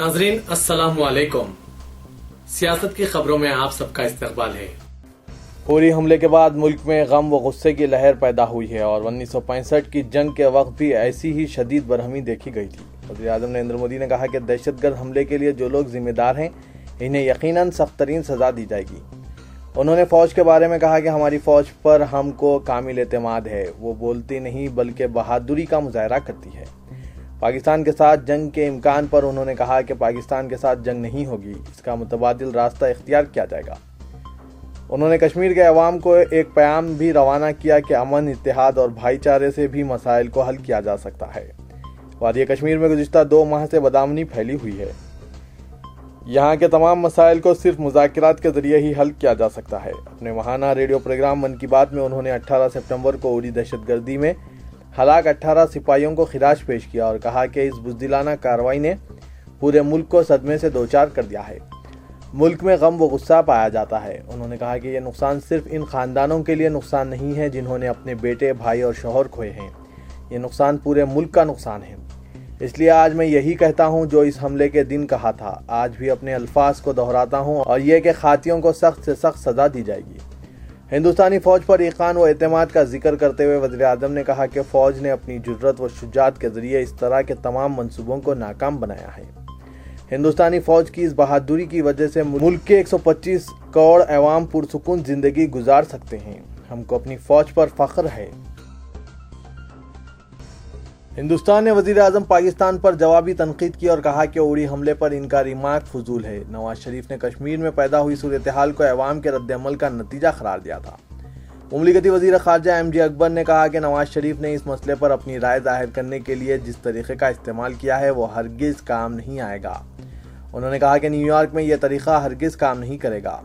नाजरीन अस्सलाम वालेकुम। सियासत की खबरों में आप सबका इस्तकबाल है। उरी हमले के बाद मुल्क में गम व गुस्से की लहर पैदा हुई है और 1965 की जंग के वक्त भी ऐसी ही शदीद बरहमी देखी गई थी। वज़ीर आज़म नरेंद्र मोदी ने कहा कि दहशतगर्द हमले के लिए जो लोग जिम्मेदार हैं इन्हें यकीनन सख्त तरीन सजा दी जाएगी। उन्होंने फौज के बारे में कहा कि हमारी फौज पर हमको कामिल एतमाद है, वो बोलती नहीं बल्कि बहादुरी का मुजाहरा करती है। पाकिस्तान के साथ जंग के इम्कान पर उन्होंने कहा कि पाकिस्तान के साथ जंग नहीं होगी, इसका मुतबादिल रास्ता इख्तियार किया जाएगा। उन्होंने कश्मीर के अवाम को एक पैगाम भी रवाना किया कि अमन, इत्तेहाद और भाईचारे से भी मसाइल को हल किया जा सकता है। वादी कश्मीर में गुज़िश्ता 2 माह से बदअमनी फैली हुई है। यहाँ के तमाम मसाइल को सिर्फ मुज़ाकरात के जरिए ही हल किया जा सकता है। अपने माहाना रेडियो प्रोग्राम मन की बात में उन्होंने 18 सितंबर को उरी दहशतगर्दी में हलाक 18 सिपाहियों को खिराज पेश किया और कहा कि इस बुज़दिलाना कार्रवाई ने पूरे मुल्क को सदमे से दोचार कर दिया है। मुल्क में गम व गुस्सा पाया जाता है। उन्होंने कहा कि यह नुकसान सिर्फ इन खानदानों के लिए नुकसान नहीं है जिन्होंने अपने बेटे, भाई और शौहर खोए हैं, ये नुकसान पूरे मुल्क का नुकसान है। इसलिए आज मैं यही कहता हूँ जो इस हमले के दिन कहा था, आज भी अपने अल्फाज को दोहराता हूँ और यह कि खातियों को सख्त से सख्त सजा दी जाएगी। हिंदुस्तानी फौज पर ईकान व एतमाद का जिक्र करते हुए वज़ीर आज़म ने कहा कि फौज ने अपनी जुर्रत व शुजात के जरिए इस तरह के तमाम मंसूबों को नाकाम बनाया है। हिंदुस्तानी फौज की इस बहादुरी की वजह से मुल्क के 125 करोड़ अवाम पुरसुकून जिंदगी गुजार सकते हैं। हमको अपनी फौज पर फख्र है। हिंदुस्तान ने वज़ीर आज़म पाकिस्तान पर जवाबी तनकीद की और कहा कि उरी हमले पर इनका रिमार्क फजूल है। नवाज शरीफ ने कश्मीर में पैदा हुई सूरत-ए-हाल को अवाम के रद्द-ए-अमल का नतीजा करार दिया था। मुमलिकती वज़ीर ख़ारजा MJ अकबर ने कहा कि नवाज शरीफ ने इस मसले पर अपनी राय जाहिर करने के लिए जिस तरीक़े का इस्तेमाल किया है वो हरगिज़ काम नहीं आएगा। उन्होंने कहा कि न्यूयॉर्क में यह तरीक़ा हरगिज़ काम नहीं करेगा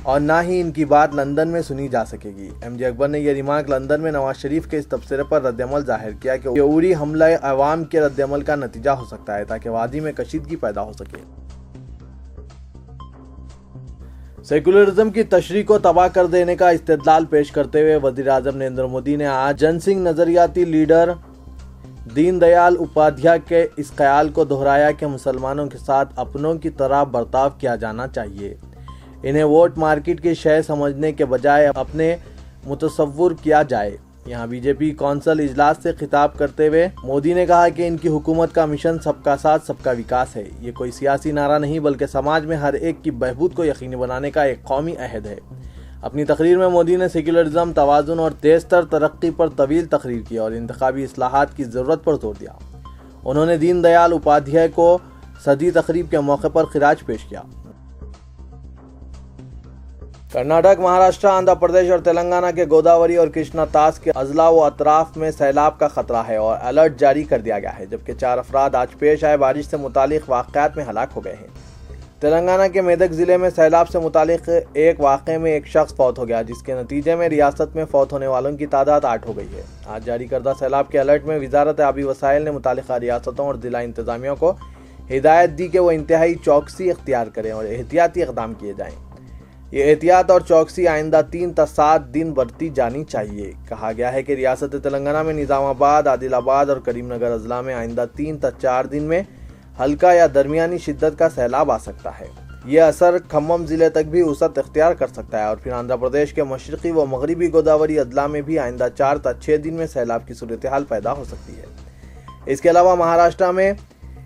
और ना ही इनकी बात लंदन में सुनी जा सकेगी। MJ अकबर ने यह रिमार्क लंदन में नवाज शरीफ के इस तबसरे पर रद्द-ए-अमल जाहिर किया कि उरी हमला अवाम के रद्द-ए-अमल का नतीजा हो सकता है ताकि वादी में कशीदगी पैदा हो सके। सेकुलरिज्म की तशरीह को तबाह कर देने का इस्तेदलाल पेश करते हुए वज़ीर आज़म नरेंद्र मोदी ने आज जनसिंह नजरियाती लीडर दीन दयाल उपाध्याय के इस ख्याल को दोहराया कि मुसलमानों के साथ अपनों की तरह बर्ताव किया जाना चाहिए। इन्हें वोट मार्केट की शय समझने के बजाय अपने मुतसव्वुर किया जाए। यहाँ बीजेपी कौंसिल इजलास से खिताब करते हुए मोदी ने कहा कि इनकी हुकूमत का मिशन सबका साथ सबका विकास है। ये कोई सियासी नारा नहीं बल्कि समाज में हर एक की बहबूद को यकीनी बनाने का एक कौमी अहद है। अपनी तकरीर में मोदी ने सेकुलरिज्म, तवाज़ुन और तेज़तर तरक्की पर तवील तकरीर की और इंतखाबी इस्लाहात की ज़रूरत पर जोर दिया। उन्होंने दीन दयाल उपाध्याय को सदी तकरीब के मौके पर खिराज पेश किया। कर्नाटक, महाराष्ट्र, आंध्र प्रदेश और तेलंगाना के गोदावरी और कृष्णा तास के अजला व अतराफ में सैलाब का खतरा है और अलर्ट जारी कर दिया गया है, जबकि 4 अफराद आज पेश आए बारिश से मुतालिक वाक़यात में हलाक हो गए हैं। तेलंगाना के मेदक ज़िले में सैलाब से मुतालिक एक वाक़े में एक शख्स फौत हो गया, जिसके नतीजे में रियासत में फौत होने वालों की तादाद 8 हो गई है। आज जारी करदा सैलाब के अलर्ट में वज़ारत आबी वसाइल ने मुतालिका रियासतों और ज़िला इंतज़ामिया को हिदायत दी कि वो इंतहाई चौकसी इख्तियार करें और एहतियाती इक़दाम किए जाएँ। ये एहतियात और चौकसी आइंदा 3 से 7 दिन बरती जानी चाहिए। कहा गया है कि रियासत तेलंगाना में निज़ामाबाद, आदिलाबाद और करीमनगर अजला में आइंदा 3 से 4 दिन में हल्का या दरमियानी शिद्दत का सैलाब आ सकता है। ये असर खम्मम ज़िले तक भी वसअत इख्तियार कर सकता है और फिर आंध्र प्रदेश के मशरक़ी व मगरबी गोदावरी अजला में भी आइंदा 4 से 6 दिन में सैलाब की सूरत-ए-हाल पैदा हो सकती है। इसके अलावा महाराष्ट्र में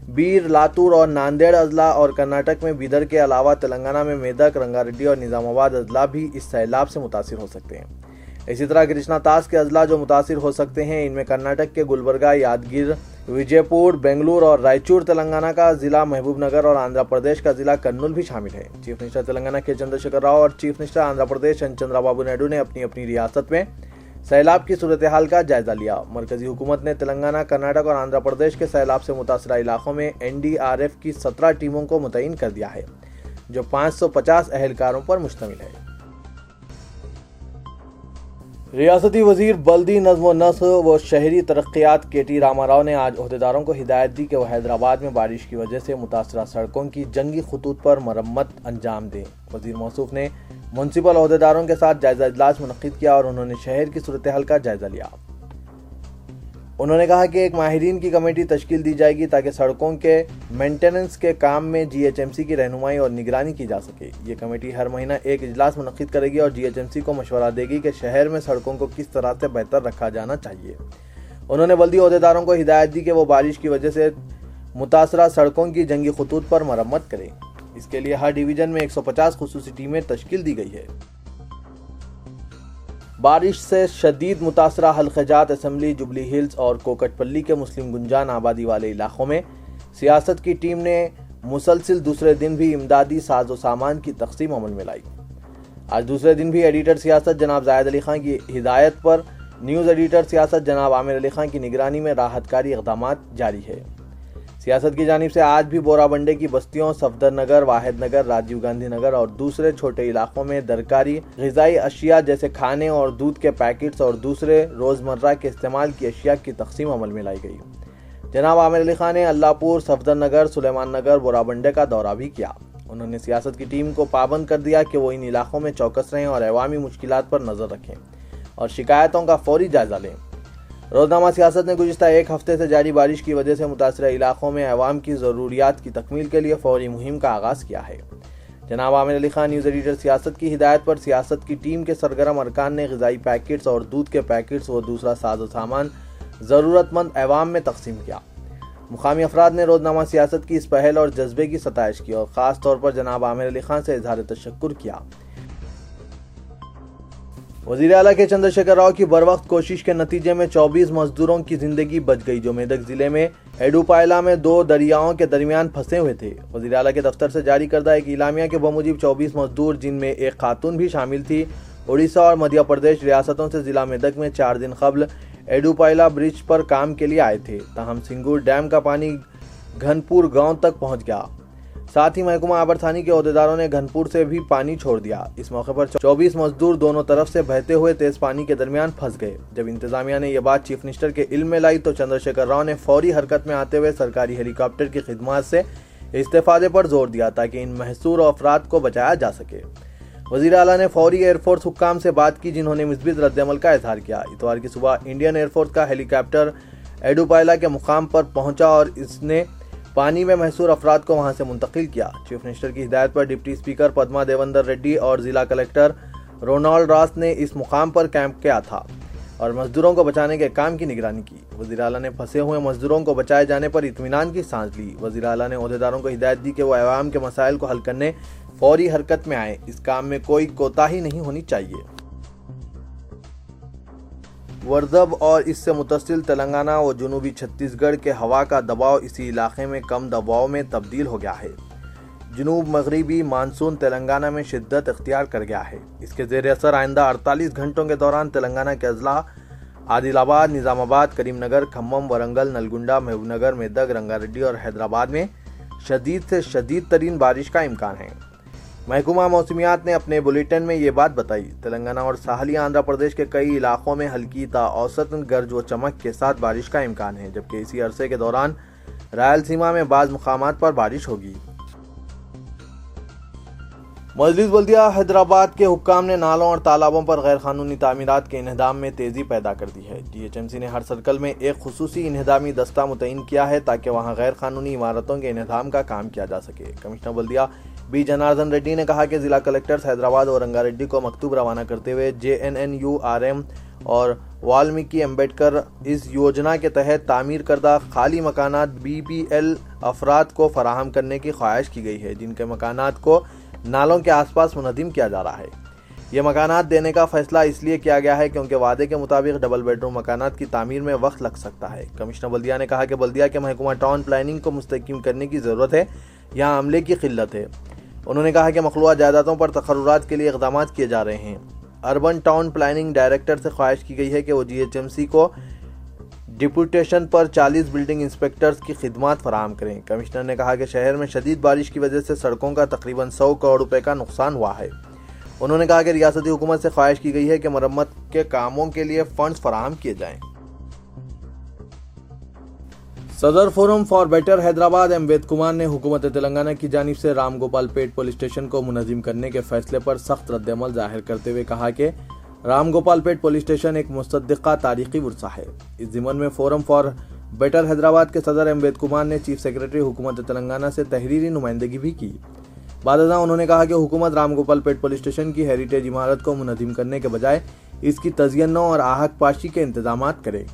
बीर, लातूर और नांदेड़ अजला और कर्नाटक में बीदर के अलावा तेलंगाना में मेदक, रंगारेड्डी और निज़ामाबाद अजला भी इस सैलाब से मुतासिर हो सकते हैं। इसी तरह कृष्णा तास के अजला जो मुतासिर हो सकते हैं, इनमें कर्नाटक के गुलबर्गा, यादगिर, विजयपुर, बेंगलुरु और रायचूर, तेलंगाना का जिला महबूबनगर और आंध्र प्रदेश का जिला कर्नूल भी शामिल है। चीफ मिनिस्टर तेलंगाना के चंद्रशेखर राव और चीफ मिनिस्टर आंध्र प्रदेश चंद्रबाबू नायडू ने अपनी अपनी रियासत में सैलाब की सूरत-ए-हाल का जायजा लिया। मरकजी हुकूमत ने तेलंगाना, कर्नाटक और आंध्र प्रदेश के सैलाब से मुतासरा इलाकों में NDRF की 17 टीमों को मुतय्यन कर दिया है, जो 550 अहलकारों पर मुश्तमिल है। रियासती वजीर बल्दी नज़्म व नस्र व शहरी तरक्यात KT रामाराव ने आज ओहदेदारों को हिदायत दी कि वह हैदराबाद में बारिश की वजह से मुतासरा सड़कों की जंगी खतूत पर मरम्मत अंजाम दें। वजीर मौसूफ ने म्युनिसिपल ओहदेदारों के साथ जायजा इजलास मुनक्किद किया और उन्होंने शहर की सूरत-ए-हाल का जायजा लिया। انہوں نے کہا کہ ایک ماہرین کی کمیٹی تشکیل دی جائے گی تاکہ سڑکوں کے مینٹیننس کے کام میں جی ایچ ایم سی کی رہنمائی اور نگرانی کی جا سکے۔ یہ کمیٹی ہر مہینہ ایک اجلاس منعقد کرے گی اور جی ایچ ایم سی کو مشورہ دے گی کہ شہر میں سڑکوں کو کس طرح سے بہتر رکھا جانا چاہیے۔ انہوں نے بلدی عہدیداروں کو ہدایت دی کہ وہ بارش کی وجہ سے متاثرہ سڑکوں کی جنگی خطوط پر مرمت کریں۔ اس کے لیے ہر ڈویژن میں 150 خصوصی ٹیمیں تشکیل دی گئی ہے۔ بارش سے شدید متاثرہ حلقہ جات اسمبلی، جبلی ہلز اور کوکٹ پلی کے مسلم گنجان آبادی والے علاقوں میں سیاست کی ٹیم نے مسلسل دوسرے دن بھی امدادی ساز و سامان کی تقسیم عمل میں لائی۔ آج دوسرے دن بھی ایڈیٹر سیاست جناب زاہد علی خان کی ہدایت پر نیوز ایڈیٹر سیاست جناب عامر علی خان کی نگرانی میں راحت کاری اقدامات جاری ہے۔ سیاست کی جانب سے آج بھی بورا بنڈے کی بستیوں، صفدر نگر، واحد نگر، راجیو گاندھی نگر اور دوسرے چھوٹے علاقوں میں درکاری غذائی اشیاء جیسے کھانے اور دودھ کے پیکٹس اور دوسرے روزمرہ کے استعمال کی اشیاء کی تقسیم عمل میں لائی گئی۔ جناب عامر علی خان نے اللہ پور، صفدر نگر، سلیمان نگر، بورا بنڈے کا دورہ بھی کیا۔ انہوں نے سیاست کی ٹیم کو پابند کر دیا کہ وہ ان علاقوں میں چوکس رہیں اور عوامی مشکلات پر نظر رکھیں اور شکایتوں کا فوری جائزہ لیں۔ روزنامہ سیاست نے گزشتہ ایک ہفتے سے جاری بارش کی وجہ سے متاثرہ علاقوں میں عوام کی ضروریات کی تکمیل کے لیے فوری مہم کا آغاز کیا ہے۔ جناب عامر علی خان نیوز ایڈیٹر سیاست کی ہدایت پر سیاست کی ٹیم کے سرگرم ارکان نے غذائی پیکٹس اور دودھ کے پیکٹس و دوسرا ساز و سامان ضرورت مند عوام میں تقسیم کیا۔ مقامی افراد نے روزنامہ سیاست کی اس پہل اور جذبے کی ستائش کی اور خاص طور پر جناب عامر علی خان سے اظہار تشکر کیا۔ وزیر اعلیٰ کے چندر شیکھر راؤ کی بروقت کوشش کے نتیجے میں 24 مزدوروں کی زندگی بچ گئی جو میدک ضلع میں ایڈوپائلا میں 2 دریاؤں کے درمیان پھنسے ہوئے تھے۔ وزیر اعلیٰ کے دفتر سے جاری کردہ ایک اعلامیہ کے بموجب 24 مزدور جن میں ایک خاتون بھی شامل تھی اڑیسہ اور مدھیہ پردیش ریاستوں سے ضلع میدک میں 4 دن قبل ایڈوپائلا برج پر کام کے لیے آئے تھے، تاہم سنگور ڈیم کا پانی گھنپور گاؤں تک پہنچ گیا۔ ساتھ ہی محکمہ آبر ثانی کے عہدیداروں نے گھنپور سے بھی پانی چھوڑ دیا۔ اس موقع پر 24 مزدور دونوں طرف سے بہتے ہوئے تیز پانی کے درمیان پھنس گئے۔ جب انتظامیہ نے یہ بات چیف منسٹر کے علم میں لائی تو چندر شیکھر راؤ نے فوری حرکت میں آتے ہوئے سرکاری ہیلی کاپٹر کی خدمات سے استفادے پر زور دیا تاکہ ان محصور افراد کو بچایا جا سکے۔ وزیر اعلیٰ نے فوری ایئر فورس حکام سے بات کی جنہوں نے مثبت رد عمل کا اظہار کیا۔ اتوار کی صبح انڈین ایئر فورس کا ہیلی کاپٹر ایڈوپائلا کے مقام پر پہنچا اور اس نے پانی میں محصور افراد کو وہاں سے منتقل کیا۔ چیف منسٹر کی ہدایت پر ڈپٹی اسپیکر پدما دیوندر ریڈی اور ضلع کلکٹر رونالڈ راس نے اس مقام پر کیمپ کیا تھا اور مزدوروں کو بچانے کے کام کی نگرانی کی۔ وزیر اعلیٰ نے پھنسے ہوئے مزدوروں کو بچائے جانے پر اطمینان کی سانس لی۔ وزیر اعلیٰ نے عہدیداروں کو ہدایت دی کہ وہ عوام کے مسائل کو حل کرنے فوری حرکت میں آئیں۔ اس کام میں کوئی کوتاہی نہیں ہونی چاہیے۔ وردھب اور اس سے متصل تلنگانہ و جنوبی چھتیس گڑھ کے ہوا کا دباؤ اسی علاقے میں کم دباؤ میں تبدیل ہو گیا ہے۔ جنوب مغربی مانسون تلنگانہ میں شدت اختیار کر گیا ہے۔ اس کے زیر اثر آئندہ 48 گھنٹوں کے دوران تلنگانہ کے اضلاع عادل آباد، نظام آباد، کریم نگر، کھمم، ورنگل، نلگنڈا، محبوب نگر، میدک، رنگا ریڈی اور حیدرآباد میں شدید سے شدید ترین بارش کا امکان ہے۔ محکمہ موسمیات نے اپنے بلیٹن میں یہ بات بتائی۔ تلنگانہ اور ساحلی آندھرا پردیش کے کئی علاقوں میں ہلکی تا اوسط گرج و چمک کے ساتھ بارش کا امکان ہے، جبکہ اسی عرصے کے دوران رائلسیما میں بعض مقامات پر بارش ہوگی۔ مجلس بلدیہ حیدرآباد کے حکام نے نالوں اور تالابوں پر غیر قانونی تعمیرات کے انہدام میں تیزی پیدا کر دی ہے۔ ڈی ایچ ایم سی نے ہر سرکل میں ایک خصوصی انہدامی دستہ متعین کیا ہے تاکہ وہاں غیر قانونی عمارتوں کے انہدام کا کام کیا جا سکے۔ کمشنر بلدیہ بی جناردن ریڈی نے کہا کہ ضلع کلکٹرز حیدرآباد اور رنگا ریڈی کو مکتوب روانہ کرتے ہوئے JNNURM اور والمیکی امبیڈکر اس یوجنا کے تحت تعمیر کردہ خالی مکانات BPL افراد کو فراہم کرنے کی خواہش کی گئی ہے جن کے مکانات کو نالوں کے آس پاس منہدم کیا جا رہا ہے۔ یہ مکانات دینے کا فیصلہ اس لیے کیا گیا ہے کیونکہ وعدے کے مطابق ڈبل بیڈ روم مکانات کی تعمیر میں وقت لگ سکتا ہے۔ کمشنر بلدیہ نے کہا کہ بلدیہ کے محکمہ ٹاؤن پلاننگ کو مستحکم کرنے کی ضرورت ہے، یہاں عملے کی قلت ہے۔ انہوں نے کہا کہ مخلوعہ جائیدادوں پر تقررات کے لیے اقدامات کیے جا رہے ہیں۔ اربن ٹاؤن پلاننگ ڈائریکٹر سے خواہش کی گئی ہے کہ وہ GHMC کو ڈپوٹیشن پر 40 بلڈنگ انسپیکٹرز کی خدمات فراہم کریں۔ کمشنر نے کہا کہ شہر میں شدید بارش کی وجہ سے سڑکوں کا تقریباً 100 کروڑ روپے کا نقصان ہوا ہے۔ انہوں نے کہا کہ ریاستی حکومت سے خواہش کی گئی ہے کہ مرمت کے کاموں کے لیے فنڈز فراہم کیے جائیں۔ صدر forum for better Hyderabad M Ved Kumar نے حکومت تلنگانہ کی جانب سے Ramgopalpet police station کو منظم کرنے کے فیصلے پر سخت رد عمل ظاہر کرتے ہوئے کہا کہ राम गोपाल पेट पुलिस स्टेशन एक मुस्तदिक़ा तारीखी वर्सा है। इस ज़िमन में फोरम फॉर बेटर हैदराबाद के सदर अम्बेद कुमार ने चीफ सेक्रेटरी हुकूमत तेलंगाना से तहरीरी नुमाइंदगी भी की। बादशाह उन्होंने कहा कि हुकूमत राम गोपाल पेट पुलिस स्टेशन की हेरिटेज इमारत को मुनज़्ज़म करने के बजाय इसकी तज़य्युन और आहक पाशी के इंतजाम करे।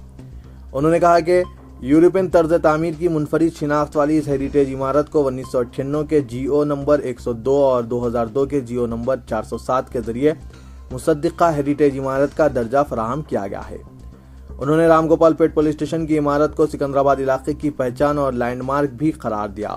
उन्होंने कहा कि यूरोपियन तर्ज तामीर की मुनफरिद शिनाख्त वाली इस हेरिटेज इमारत को 1998 के GO नंबर 102 और 2002 के GO नंबर 407 के जरिए मुसद्दिक़ा हेरिटेज इमारत का दर्जा फराहम किया गया है। उन्होंने राम गोपाल पेट पुलिस स्टेशन की इमारत को सिकंदराबाद इलाके की पहचान और लैंडमार्क भी करार दिया।